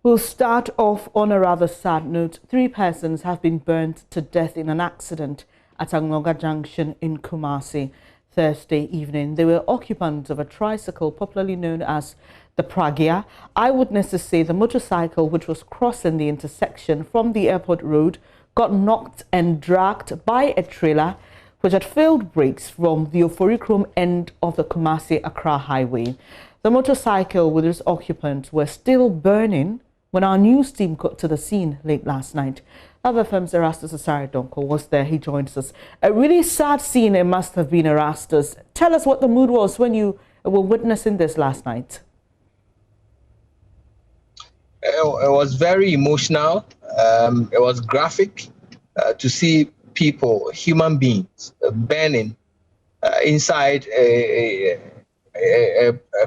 We'll start off on a rather sad note. 3 persons have been burnt to death in an accident at Anloga Junction in Kumasi Thursday evening. They were occupants of a tricycle popularly known as the Pragya. Eyewitnesses say the motorcycle, which was crossing the intersection from the airport road, got knocked and dragged by a trailer which had failed brakes from the Oforikrom end of the Kumasi-Accra highway. The motorcycle with its occupants were still burning when our news team got to the scene late last night. Other firms, Erastus Donko was there. He joins us. A really sad scene it must have been, Erastus. Tell us what the mood was when you were witnessing this last night. It was very emotional. It was graphic to see people, human beings, burning inside a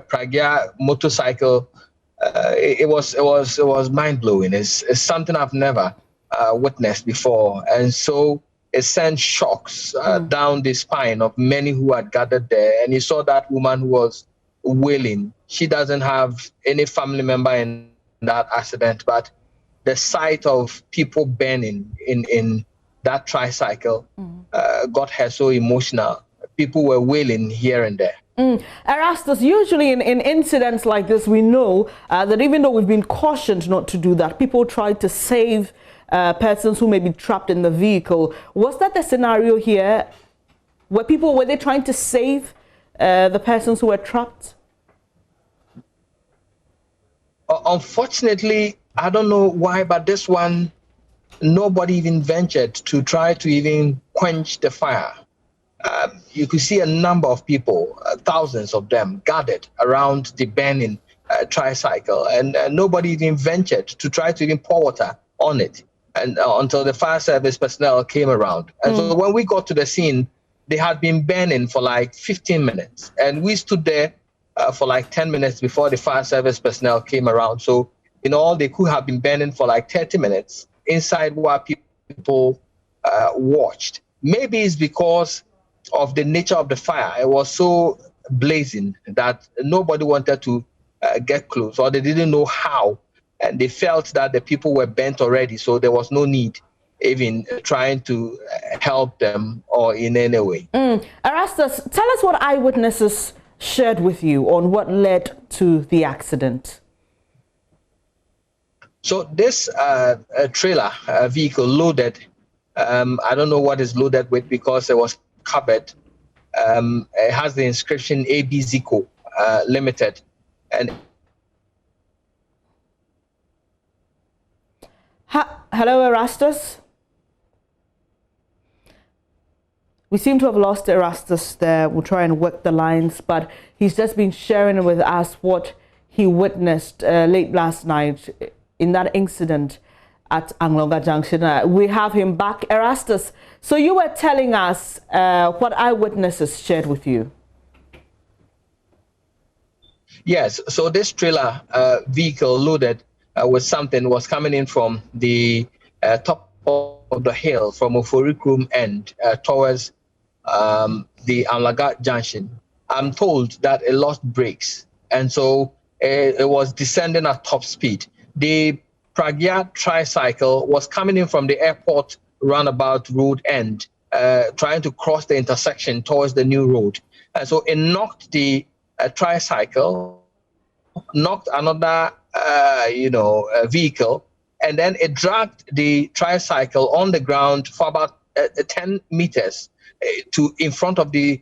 Pragya motorcycle. It was mind blowing. It's something I've never witnessed before, and so it sent shocks down the spine of many who had gathered there. And you saw that woman who was wailing. She doesn't have any family member in that accident, but the sight of people burning in that tricycle got her so emotional. People were wailing here and there. Erastus, usually in incidents like this, we know that even though we've been cautioned not to do that, people try to save persons who may be trapped in the vehicle. Was that the scenario here? Were they trying to save the persons who were trapped? Unfortunately, I don't know why, but this one, nobody even ventured to try to even quench the fire. You could see a number of people, thousands of them, gathered around the burning tricycle, and nobody even ventured to try to even pour water on it, and until the fire service personnel came around. And so when we got to the scene, they had been burning for like 15 minutes, and we stood there for like 10 minutes before the fire service personnel came around. So in all, they could have been burning for like 30 minutes inside while people watched. Maybe it's because of the nature of the fire. It was so blazing that nobody wanted to get close, or they didn't know how, and they felt that the people were burnt already, so there was no need even trying to help them or in any way. Erastus, tell us what eyewitnesses shared with you on what led to the accident. So this trailer vehicle loaded, I don't know what is loaded with because it was covered. It has the inscription AB Zico Limited, and hello, Erastus. We seem to have lost Erastus there. We'll try and work the lines, but he's just been sharing with us what he witnessed late last night in that incident at Anloga Junction. We have him back. Erastus, so you were telling us what eyewitnesses shared with you. Yes, so this trailer vehicle loaded with something was coming in from the top of the hill from Oforikrom end towards the Anloga Junction. I'm told that it lost brakes, and so it was descending at top speed. The Pragya tricycle was coming in from the airport roundabout road end, trying to cross the intersection towards the new road. And so it knocked the tricycle, knocked another, vehicle, and then it dragged the tricycle on the ground for about 10 meters to in front of the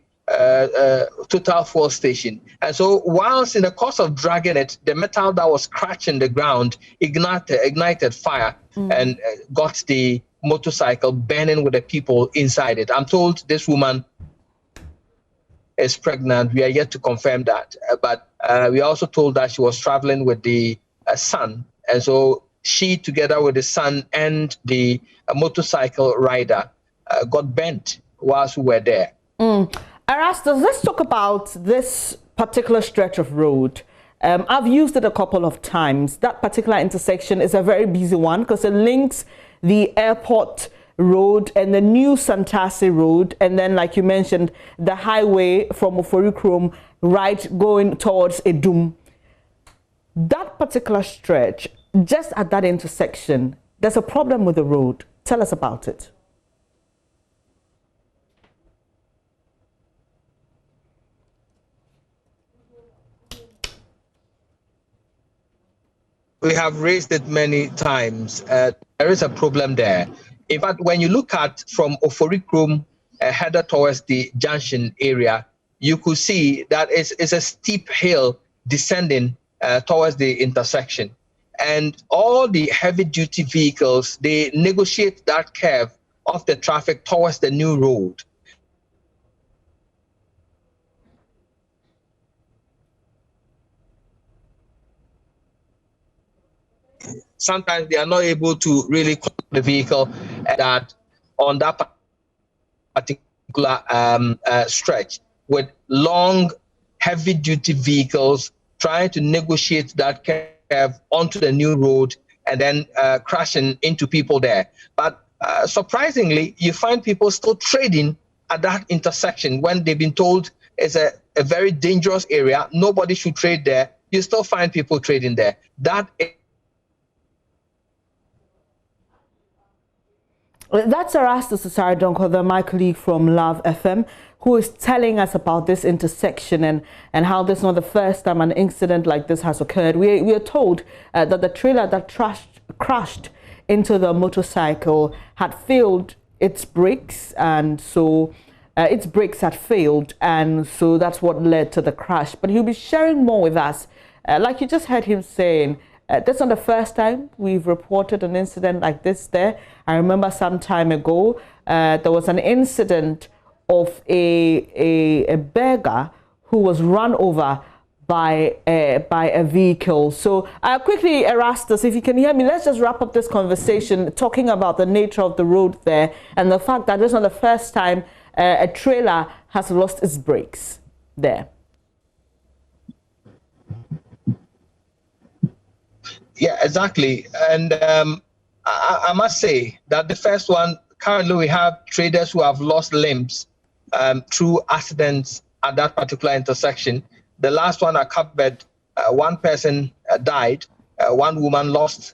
Total fuel station. And so whilst in the course of dragging it, the metal that was scratching the ground ignited fire and got the motorcycle burning with the people inside it. I'm told this woman is pregnant. We are yet to confirm that, but we also told that she was traveling with the son, and so she, together with the son and the motorcycle rider, got burnt whilst we were there. Erastus, let's talk about this particular stretch of road. I've used it a couple of times. That particular intersection is a very busy one because it links the airport road and the new Santasi road, and then, like you mentioned, the highway from Oforikrom right going towards Edum. That particular stretch, just at that intersection, there's a problem with the road. Tell us about it. We have raised it many times. There is a problem there. In fact, when you look at from Oforikrum headed towards the Junction area, you could see that it's a steep hill descending towards the intersection. And all the heavy-duty vehicles, they negotiate that curve of the traffic towards the new road. Sometimes they are not able to really control the vehicle that on that particular stretch, with long, heavy-duty vehicles trying to negotiate that curve onto the new road and then crashing into people there. But surprisingly, you find people still trading at that intersection when they've been told it's a very dangerous area. Nobody should trade there. You still find people trading there. That's Erastus Asaredonko, my colleague from Love FM, who is telling us about this intersection and how this is not the first time an incident like this has occurred. We are told that the trailer that crashed into the motorcycle had failed its brakes, and so its brakes had failed, and so that's what led to the crash. But he'll be sharing more with us. Like you just heard him saying, that's not the first time we've reported an incident like this there. I remember some time ago, there was an incident of a beggar who was run over by a vehicle. So quickly, Erastus, if you can hear me, let's just wrap up this conversation talking about the nature of the road there and the fact that this is not the first time a trailer has lost its brakes there. Yeah, exactly. And I must say that the first one, currently we have traders who have lost limbs through accidents at that particular intersection. The last one I covered, one person died, one woman lost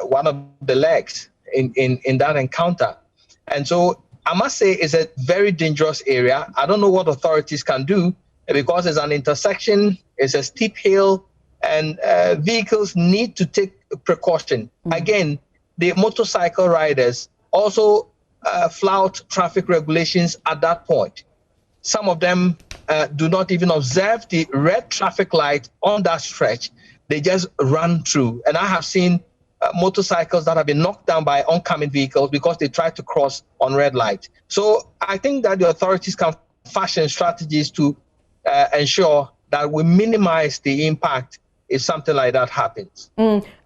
one of the legs in that encounter. And so I must say it's a very dangerous area. I don't know what authorities can do because it's an intersection, it's a steep hill, and vehicles need to take precaution. Again, the motorcycle riders also flout traffic regulations at that point. Some of them do not even observe the red traffic light on that stretch. They just run through. And I have seen motorcycles that have been knocked down by oncoming vehicles because they tried to cross on red light. So I think that the authorities can fashion strategies to ensure that we minimize the impact if something like that happens.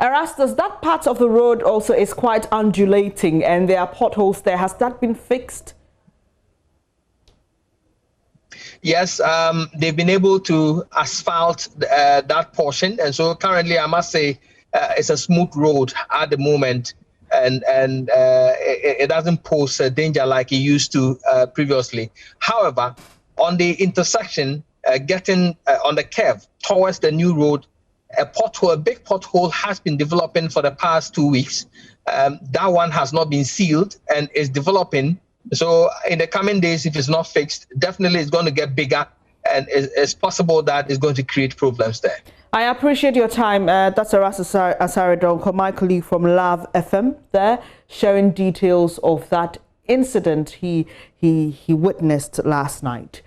Erastus, that part of the road also is quite undulating and there are potholes there. Has that been fixed? Yes, they've been able to asphalt that portion. And so currently, I must say, it's a smooth road at the moment. And it doesn't pose a danger like it used to previously. However, on the intersection, getting on the curve towards the new road, a big pothole has been developing for the past 2 weeks. That one has not been sealed and is developing. So in the coming days, if it's not fixed, definitely it's going to get bigger, and it's possible that it's going to create problems there. I appreciate your time. That's Erastus Asaredonko, my colleague from Love FM there, sharing details of that incident he witnessed last night.